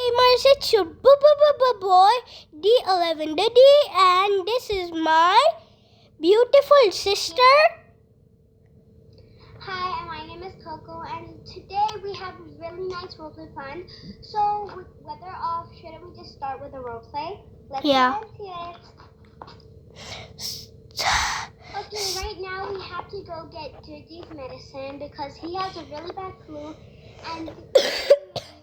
Gamers, it's your boy D11 Diddy, and this is my beautiful sister. Hi, my name is Coco, and today we have a really nice roleplay fun. So, with weather off, shouldn't we just start with a roleplay? Let's get into it. Okay, right now we have to go get Diddy's medicine because he has a really bad flu, and we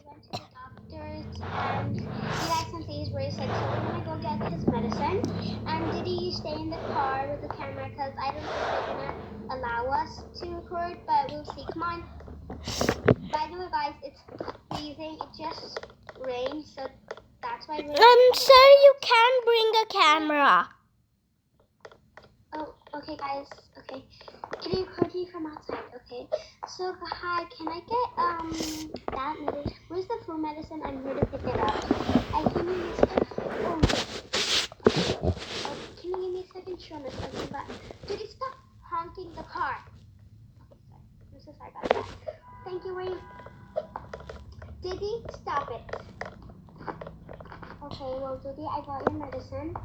went to the doctors and he had some days where he said, so we're gonna go get his medicine. And Diddy, you stay in the car with the camera because I don't think they're gonna allow us to record, but we'll see. Come on. By the way, guys, it's freezing. It just rained, so that's why we're... Sir, you can bring a camera. Oh, okay, guys. Okay. Can you record me from outside? Okay. So, hi, can I get, that medicine? Where's the flu medicine? I'm here to pick it up. I can you give me a can you give me a second? Sure, Miss Leslie, but Diddy, stop honking the car. Okay, sorry. I'm so sorry about that. Thank you, wait. Diddy, stop it. Okay, well, Diddy, I got your medicine.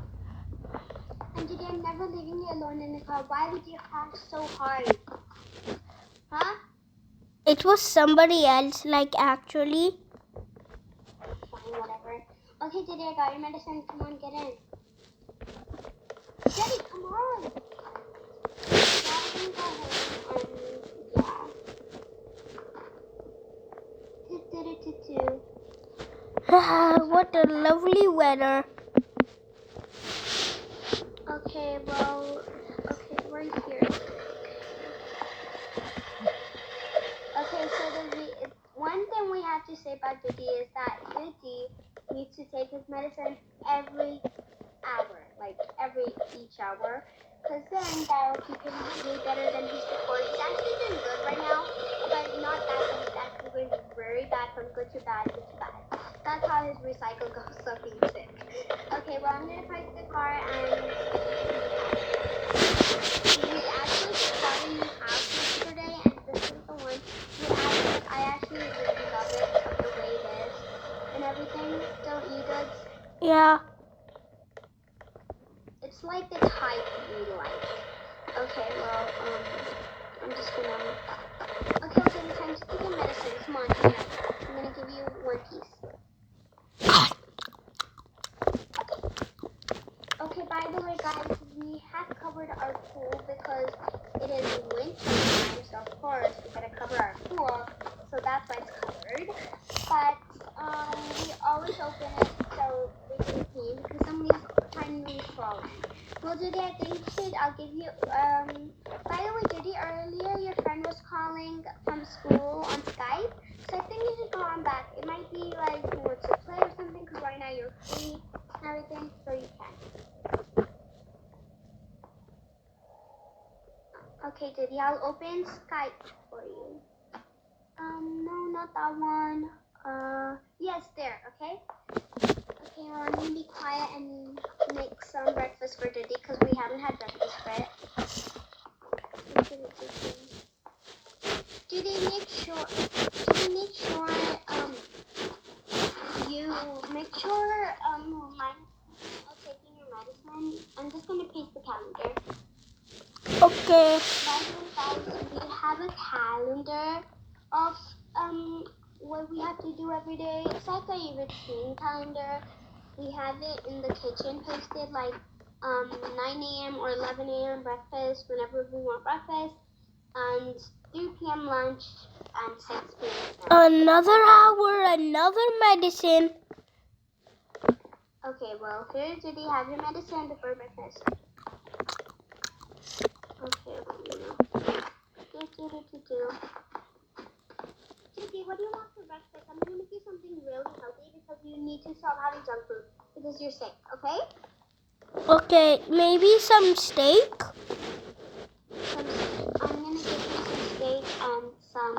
And Diddy, I'm never leaving you alone in the car. Why would you honk so hard? Huh? It was somebody else, like actually. Fine, whatever. Okay, Diddy, I got your medicine. Come on, get in. Diddy, come on. Yeah, I'm gonna go home. Yeah. What a lovely weather. Okay, well, okay, we're here. Okay, so one thing we have to say about Diddy is that Diddy needs to take his medicine every hour, like each hour, because then that will keep him way better than his before. He's actually doing good right now, but not that good. He's actually going very bad from good to bad, good to bad. That's how his recycle goes, so he's sick. Okay, well, I'm going to park the car and we actually bought a new house yesterday, and this is the one I actually really love it, the way it is and everything. Don't you, Duds? Yeah. It's like the type we like. Okay, well, I'm just gonna... Okay, time to take your medicine. Come on, here. I'm gonna give you one piece. Okay, by the way, guys, we have covered our pool because it is winter time, so of course we gotta cover our pool, so that's why it's covered. But we always open it so we can clean because somebody's trying to crawl in. Well, Diddy, I think I'll give you, by the way, Diddy, earlier your friend was calling from school on Skype, so I think you should call him back. It might be like he wants to play or something because right now you're free and everything, so you can. Okay, Diddy, I'll open Skype for you. No, not that one. Yes, there, okay? Okay, well, I'm gonna be quiet and make some breakfast for Diddy because we haven't had breakfast yet. Diddy, make sure, remind of taking your medicine. I'm just gonna paste the calendar. Okay. By the way, guys, we have a calendar of what we have to do every day. It's like a routine calendar. We have it in the kitchen posted, like 9 a.m. or 11 a.m. breakfast whenever we want breakfast, and 3 p.m. lunch, and 6 p.m. Another hour, another medicine. Okay, well, here, Diddy, have your medicine before breakfast. Okay, Diddy, what do you want for breakfast? I'm going to make you something really healthy because you need to stop having junk food because you're sick, okay? Okay, maybe some steak? I'm going to give you some steak and some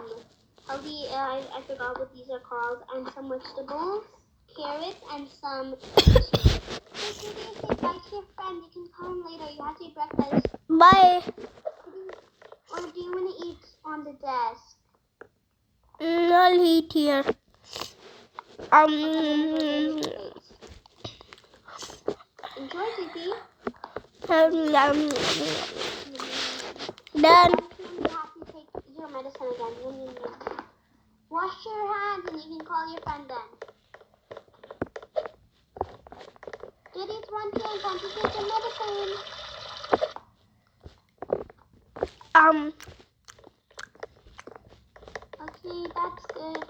healthy, I forgot what these are called, and some vegetables, carrots, and some cheese. Hey, Diddy, say bye to your friend. You can call him later. You have to eat breakfast. Bye. Or do you want to eat on the desk? I'll eat here. Enjoy, Diddy. Then You have to take your medicine again. Wash your hands and you can call your friend then. Diddy, it's 1 p.m. Time to take your medicine. Okay, that's good.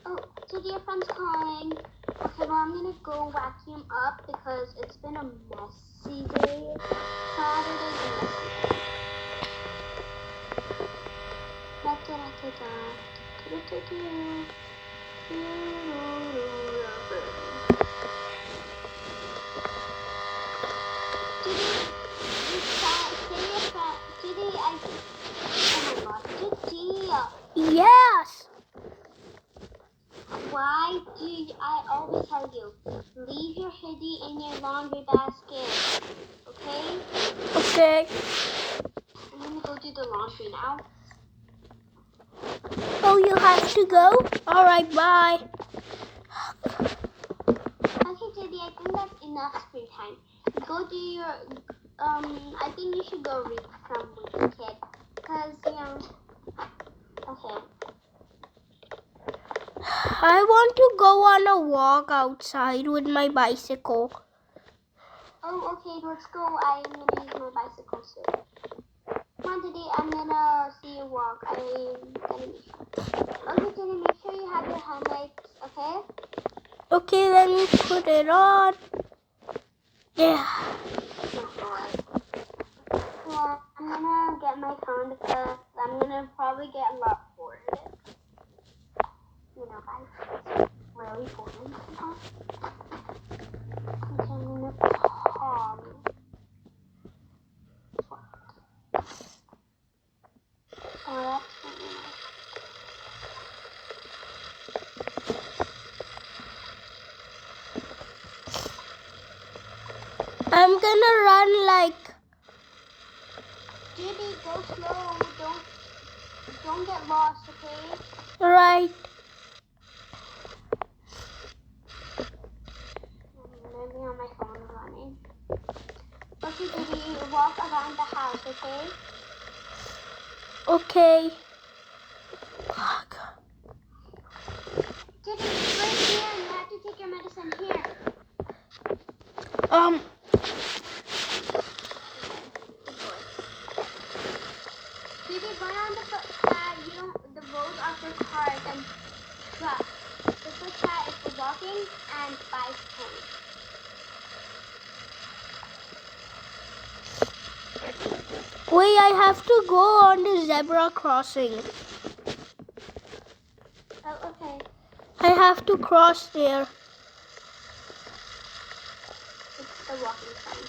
Oh, Diddy, your friend's calling. Okay, well, I'm gonna go vacuum up because it's been a messy day. Saturday's a messy day. yes. Why do I always tell you, leave your hoodie in your laundry basket, okay? Okay. I'm gonna go do the laundry now. Oh, you have to go? All right, bye. Okay, Diddy, I think that's enough screen time. Go do your, I think you should go read some with the kid. Cause, okay. I want to go on a walk outside with my bicycle. Oh, okay, let's go. I'm gonna use my bicycle soon. Come on, Diddy, I'm gonna see you walk. I'm gonna make sure. Okay, Diddy, make sure you have your headlights, okay? Okay, let me put it on. Yeah. Well, I'm gonna get my phone because I'm gonna probably get a lot bored. Guys, it's really boring sometimes. Okay, I'm gonna pause. Oh, that's really nice. I'm gonna run like. Judy, go slow. Don't get lost, okay? Right. Maybe on my phone running. Okay, Judy, walk around the house, okay? Okay. Judy, right here. You have to take your medicine here. Judy, run on the footpath. The roads are for cars and trucks. The footpath is for walking and bicycling. Wait, I have to go on the zebra crossing. Oh, okay. I have to cross there. It's the walking sign.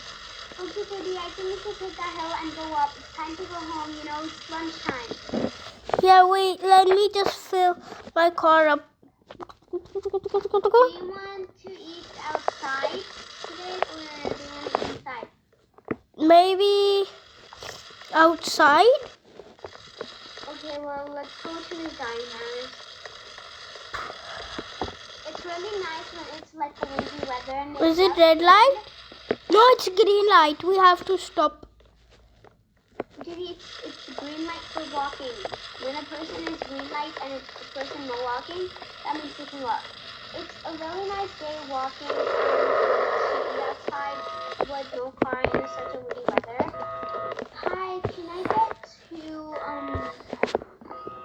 Okay, Judy, I think we should take that hill and go up. It's time to go home, it's lunchtime. Yeah, wait, let me just fill my car up. Do you want to eat outside today or do you want to eat inside? Maybe outside? Okay, well, let's go to the diner. It's really nice when it's like a windy weather. And Is it red light? No, it's green light. We have to stop. Judy, it's green light for walking. When a person is green light and it's a person not walking, that means we can walk. It's a really nice day walking to eat outside with no car in such a windy weather. Hi, can I get to,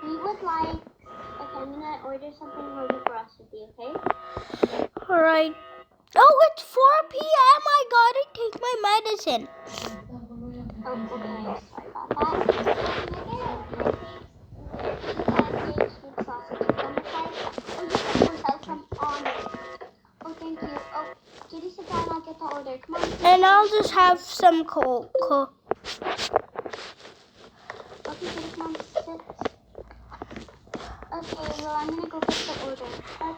we would like, okay, I'm gonna order something ready for us to be, okay? Alright. Oh, it's 4 p.m. I gotta take my medicine. Oh, okay, sorry about that. Pancakes with sausage and on the side. Oh, yes, of course, I'll come on it. Oh, thank you. Oh, Judy, sit down, I'll get the order. Come on. And I'll just have some Coke. Okay, Judy, come on, sit. Okay, well, I'm gonna go get the order.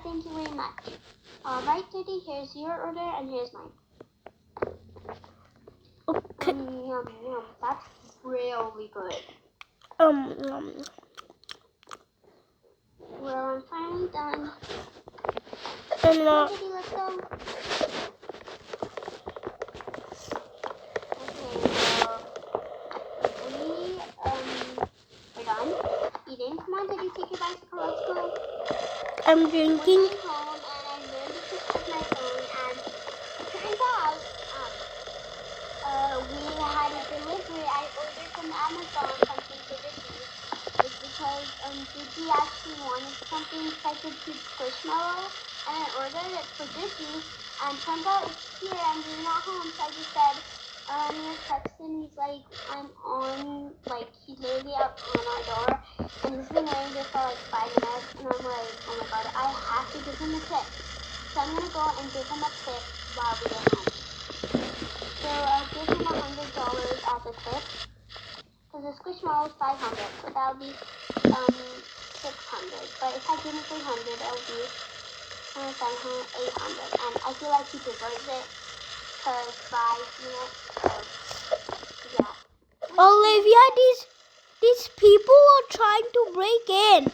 Thank you very much. Alright, Judy, here's your order and here's mine. Okay. Yum, yum. That's really good. Well, I'm finally done. And Come on, Diddy, let's go. Okay, we're done eating. Come on, Diddy, take your bicycle. Let's go. I'm We're drinking. going home, and I learned to check my phone, and it turns out we had a delivery. I ordered from Amazon something for Diddy. It's because Diddy actually wanted something like a cute squishmallow, and I ordered it for Diddy, and turns out it's here, and we're not home, so I just said, you're texting, he's like, I'm on, like, he's literally up on our door, and he's been waiting there for like 5 minutes, and I'm like, oh my god, I have to give him a tip. So I'm gonna go and give him a tip while we get home. So I'll give him $100 as a tip, because the squishmallow is 500, so that'll be 600. But if I give him 300, it'll be 700, 800, and I feel like he deserves it, because 5 minutes. So yeah. Olivia, these people are trying to break in.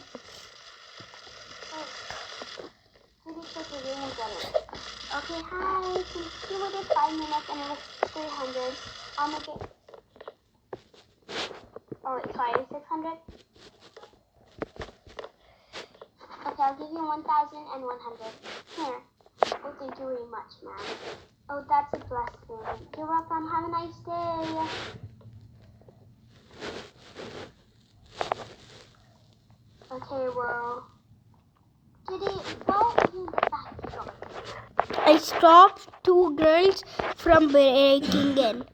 Okay, hi. Since you waited 5 minutes and it was 300, I'll make it. Oh, wait, sorry, 600. Okay, I'll give you 1,100. Here. Oh, thank you very much, ma'am. Oh, that's a blessing. You're welcome. Have a nice day. Okay, well, Diddy, why are you in the back door? I stopped 2 girls from breaking in.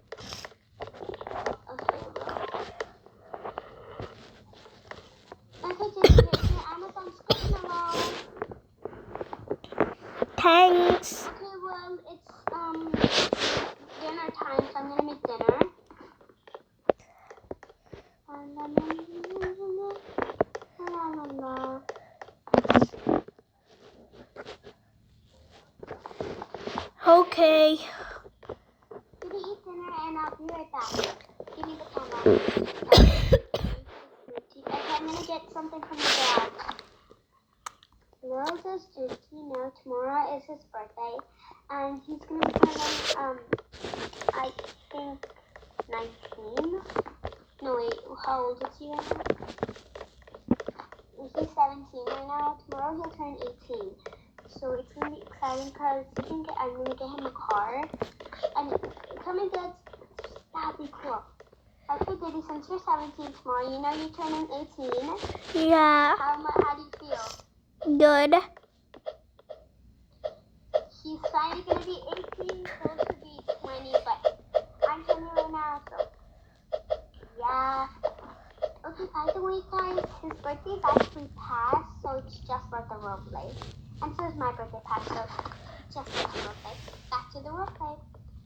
Okay, well. Okay, Diddy, here's your Amazon Squishmallow. Thanks. Okay, well, it's dinner time, so I'm gonna make dinner. Okay. Did you eat dinner and I'll be right back. Give me the camera. Okay, I'm gonna get something from the dad. Lil says Juicy, no, tomorrow is his birthday, and he's gonna be turning, I think 19. No, wait, how old is he right now? He's 17 right now. Tomorrow he'll turn 18. So it's gonna be exciting because I'm gonna get him a car. And coming kids, that'd be cool. Okay, Diddy, since you're 17 tomorrow, you know you're turning 18. Yeah. How do you feel? Good. He's finally gonna be 18, supposed to be 20, but I'm 20 right now, so yeah. Okay, by the way, guys, his birthday is actually passed, so it's just like the roleplay. And so is my birthday passed, so it's just like the roleplay. Back to the roleplay.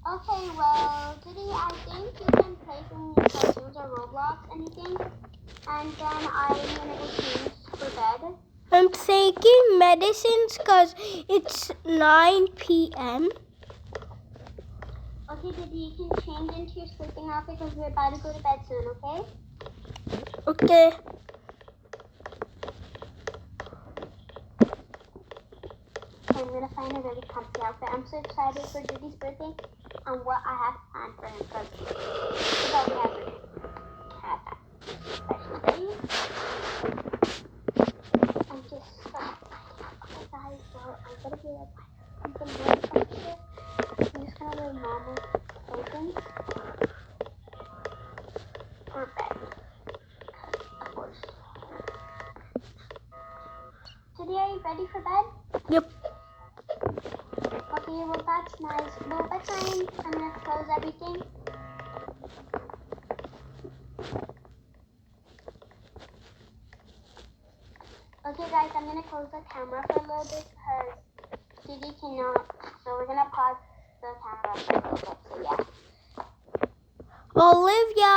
Okay, well, Diddy, I think you can play some cartoons or Roblox, anything, and then I'm gonna go change for bed. I'm taking medicines because it's 9 p.m. Okay, Diddy, you can change into your sleeping outfit because we're about to go to bed soon, okay? Okay. I'm gonna find a really comfy outfit. I'm so excited for Diddy's birthday and what I have planned for him because we already have that special day. I'm just so excited. Okay, guys, well, I'm gonna be like, I'm gonna be really comfortable. I'm just gonna wear normal clothing for bed. Of course. Diddy, are you ready for bed? Yep. Okay, well, that's nice. Well, bedtime, I'm gonna close everything. Okay, guys, I'm gonna close the camera for a little bit because Diddy cannot. So we're gonna pause the camera for a little bit. So yeah. Olivia.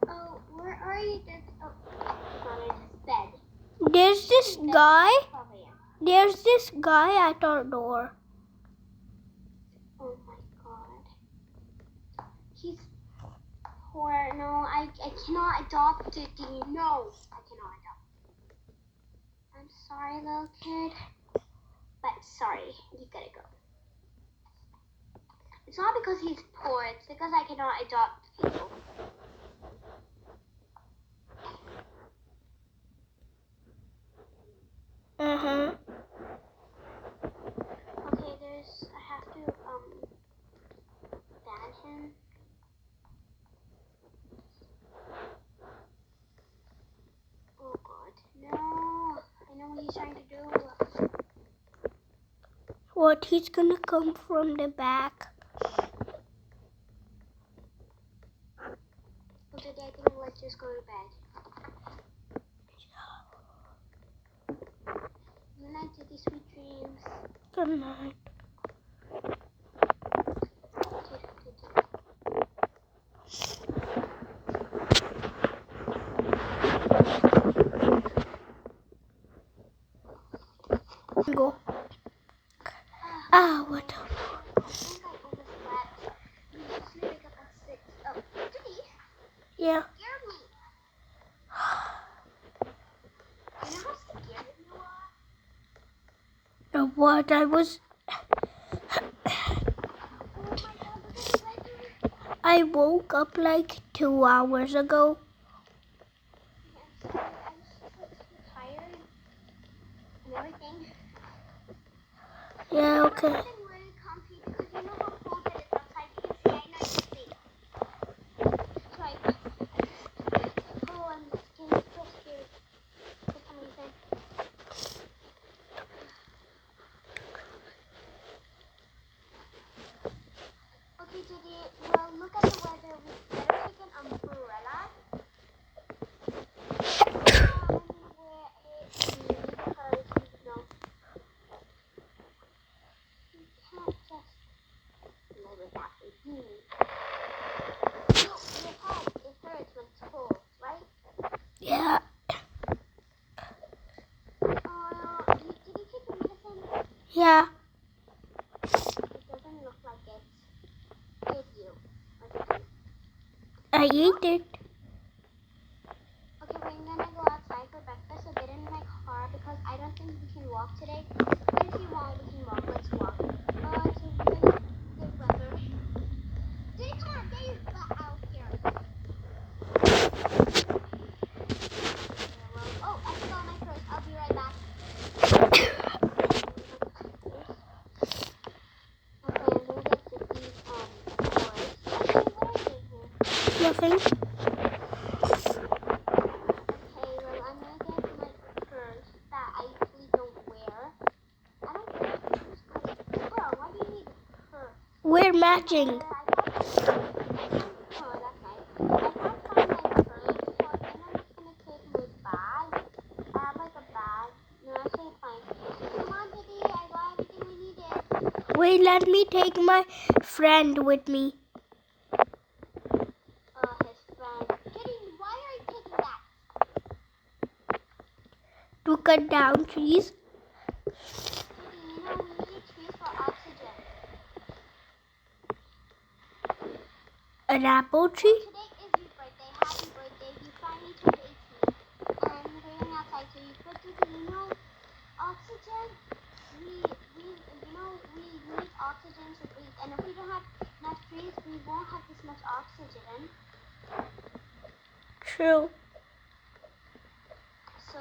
Oh, where are you? On his bed. There's this Bed. guy. Over here. There's this guy at our door. Oh my god. He's poor. No, I cannot adopt Diddy. No, I cannot adopt. I'm sorry, little kid. But sorry, you gotta go. It's not because he's poor, it's because I cannot adopt people. Uh-huh. Okay, I have to ban him. Oh god, no. I know what he's trying to do. What? He's gonna come from the back. Well, today I think let's just go to bed. Good night, Titty, sweet dreams. Good night. Go. Ah, what? I think I overslept. You usually wake up at 6. Oh, Titty, Yeah. scare me. You know how scared you are? The what? I was. Oh my god, look at the weather. I woke up like 2 hours ago. I'm sorry, I was just like so tired and everything. Yeah, We're okay. getting really comfy because you know how cold it is outside. You can see I know you sleep. So I'm getting so scared for some reason. Okay, Diddy, well, look at the weather. We better take an umbrella. I'm gonna wear a beanie because, you know, you can't just live without a beanie. Your head, it hurts when it's cold, right? Yeah. Did you take your medicine? Yeah. It doesn't look like it. Did you? Or did you? I ate it. Okay, we're gonna go outside for breakfast, so get in my car because I don't think we can walk today. But if you want, we can walk. Let's walk. It's a really good weather. Did come on, get your butt out here. Oh, I forgot my purse. I'll be right back. Okay, I'm gonna get Tiffy's toys. Actually, what are you doing here? Nothing. Okay, well, I'm gonna get my purse that I usually don't wear. I don't wear purse because, girl, why do you need a purse? We're matching. No, that's nice. I can't find my purse, so I think I'm just gonna take my bag. I have like a bag. No, actually, fine. Come on, Diddy, I got everything we needed. Wait, let me take my friend with me. His friend. Diddy, why are you taking that? To cut down trees. Diddy, you know we need trees for oxygen. An apple Well, tree? today is your birthday. Happy birthday. You finally turned 18. And we're going outside to eat. But Diddy, you know, oxygen, we need oxygen to breathe. And if we don't have enough trees, we won't have this much oxygen. True. So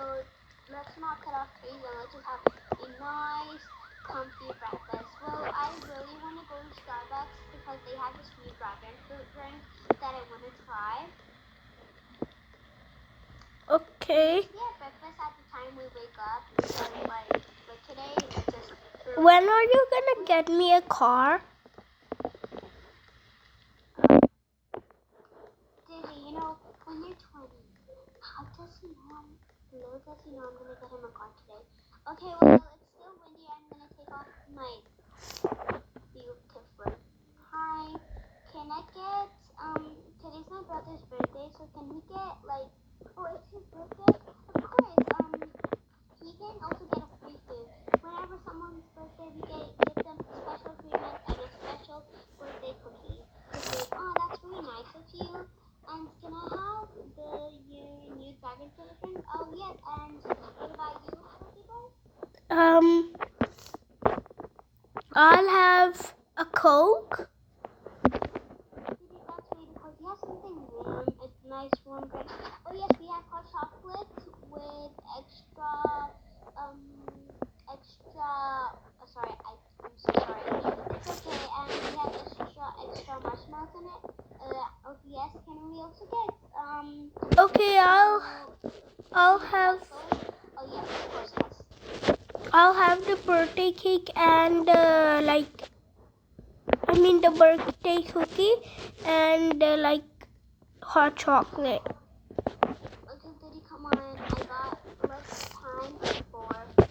let's not cut off trees and let's just have a nice, comfy breakfast. Well, I really want to go to Starbucks because they have this new dragon fruit drink that I want to try. Okay. We have breakfast at the time we wake up because like today it's just When are you gonna get me a car? Diddy, you know, when you're 20, how does he know little does he know I'm gonna get him a car today. Okay, well it's still windy. I'm gonna take off my beautiful. Hi. Can I get today's my brother's birthday, so can we get like it's his birthday? Of course. He can also get a free food. Whenever someone's birthday we give them special treatment and a special birthday cookie. Oh, that's really nice of you. And can I have your new dragon fruit drink? Oh yes, and what about you, Happy Boy? I'll have a Coke. Maybe that's way because we have something warm. It's nice warm drink. Oh yes, we have hot chocolate with extra. Sorry, I'm so sorry. It's okay, and we have extra marshmallows in it. Oh yes, can we also get Okay, I'll have Oh yes, of course, yes. I'll have the birthday cake and the birthday cookie and hot chocolate. Okay, Diddy, come on. I got less time for the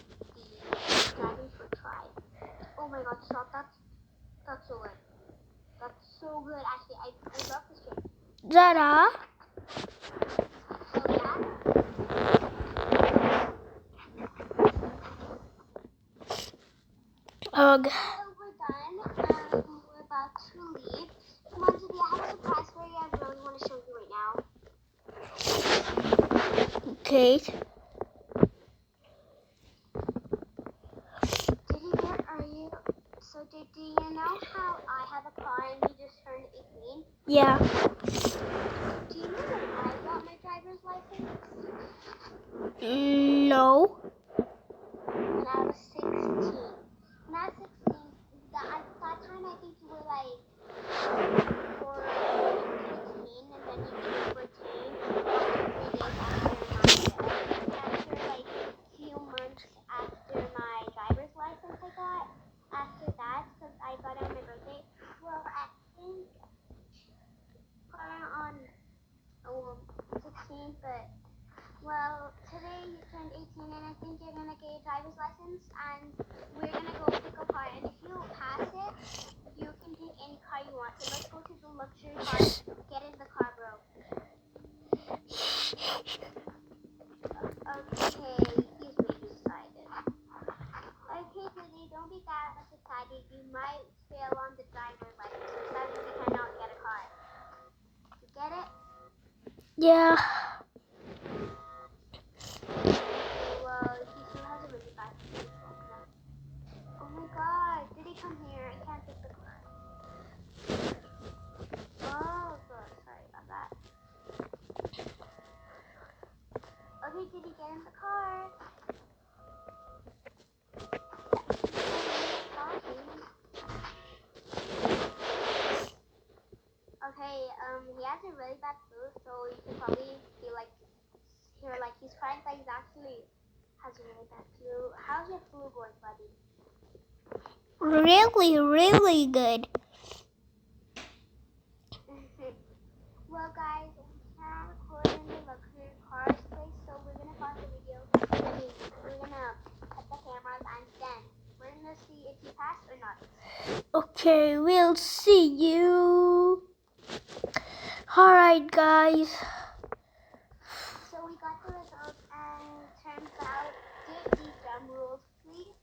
dragon fruit try. Oh my god, stop. That's so good. That's so good, actually. I love this drink. Zara, So yeah. ugh. So we're done. We're about to leave. Come on, Diddy, I have a surprise for you. I really want to show you right now. Okay. Diddy, where are you? So Diddy, you know how I have a car and you just turned 18? Yeah. Do you know when I got my driver's license? No. When I was 16. When I was 16, that time I think you were like 13, and then you turned 14 after 3 days after like few months after my driver's license I got. After that, because I got it on my birthday. Well, I think on 16th, but well, today you turned 18 and I think you're gonna get your driver's license and we're gonna go pick a car, and if you pass it, you can take any car you want. So let's go to the luxury car. Get in the car, bro. Okay, he's really excited. Okay, Diddy, don't be that excited. You might fail on the driver's license, so that means you cannot get a car. You get it? Yeah. Well, he still has a really bad phone now. Oh my god, did he come here? I can't take the car. Oh, good. Sorry about that. Okay, did he get in the car? Okay, he has a really bad flu, so you can probably feel like he's crying, but he's actually has a really bad flu. How's your flu going, buddy? Really, really good. Well, guys, we can't record in the luxury cars place, so we're gonna pause the video. We're gonna cut the cameras, and then we're gonna see if you pass or not. Okay, we'll see you. Alright, guys. So we got the results, and turns out, give these drum rules, please.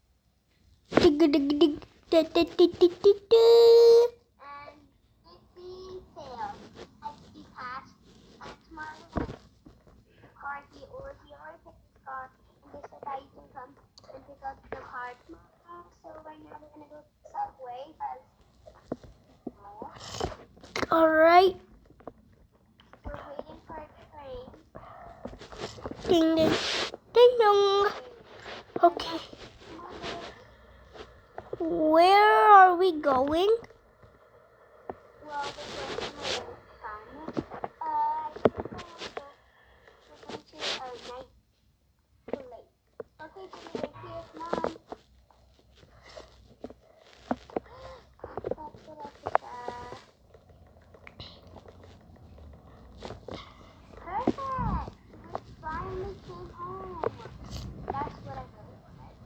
Dig, dig, dig, da, da, da, da, da, da. And if he fails, if he passed, and tomorrow car he already picked his car, and they said that you can come and pick up the car tomorrow. So right now we're gonna go to the subway because Alright. we're waiting for a train. Ding, ding, ding, dong. Okay. Where are we going? Well, we're going to my son. We're going to a night lake. Okay, Jimmy, wait here. Come on. That's what I think. Perfect. We finally came home. That's what I really wanted.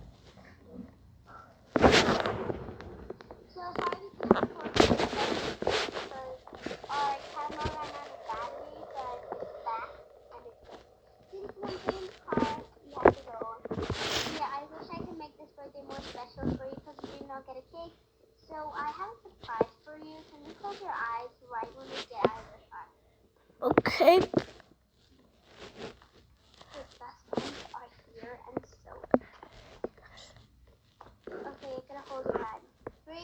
So sorry we couldn't record because our camera ran out of battery, but it's back and it's good. Since we get in the car, we have to go. Yeah, I wish I could make this birthday more special for you because you did not get a cake. So I have a surprise for you. Can you close your eyes right when we get out of the car? Okay. The best friends are here and so. Okay, you're gonna hold your hand. 3,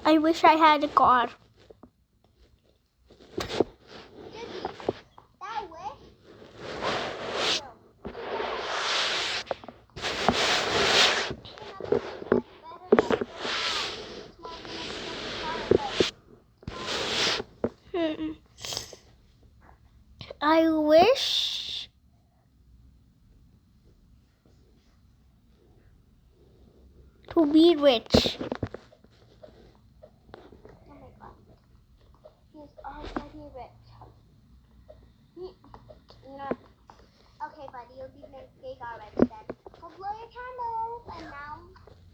I wish I had a car. That way. I wish to be rich. Oh my god. He's already rich. Not. Okay, buddy, you'll be big already then. So blow your candles, and now,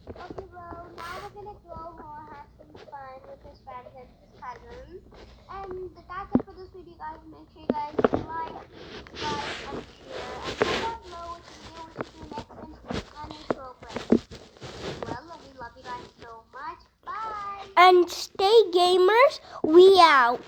okay, bro, now we're gonna go home, have some fun with his friends and his cousins. And that's it for this video, guys. Make sure you guys like, subscribe, and share. And comment below which video we should do next on intro break. Well, we love you guys so much. Bye! And stay gamers, we out.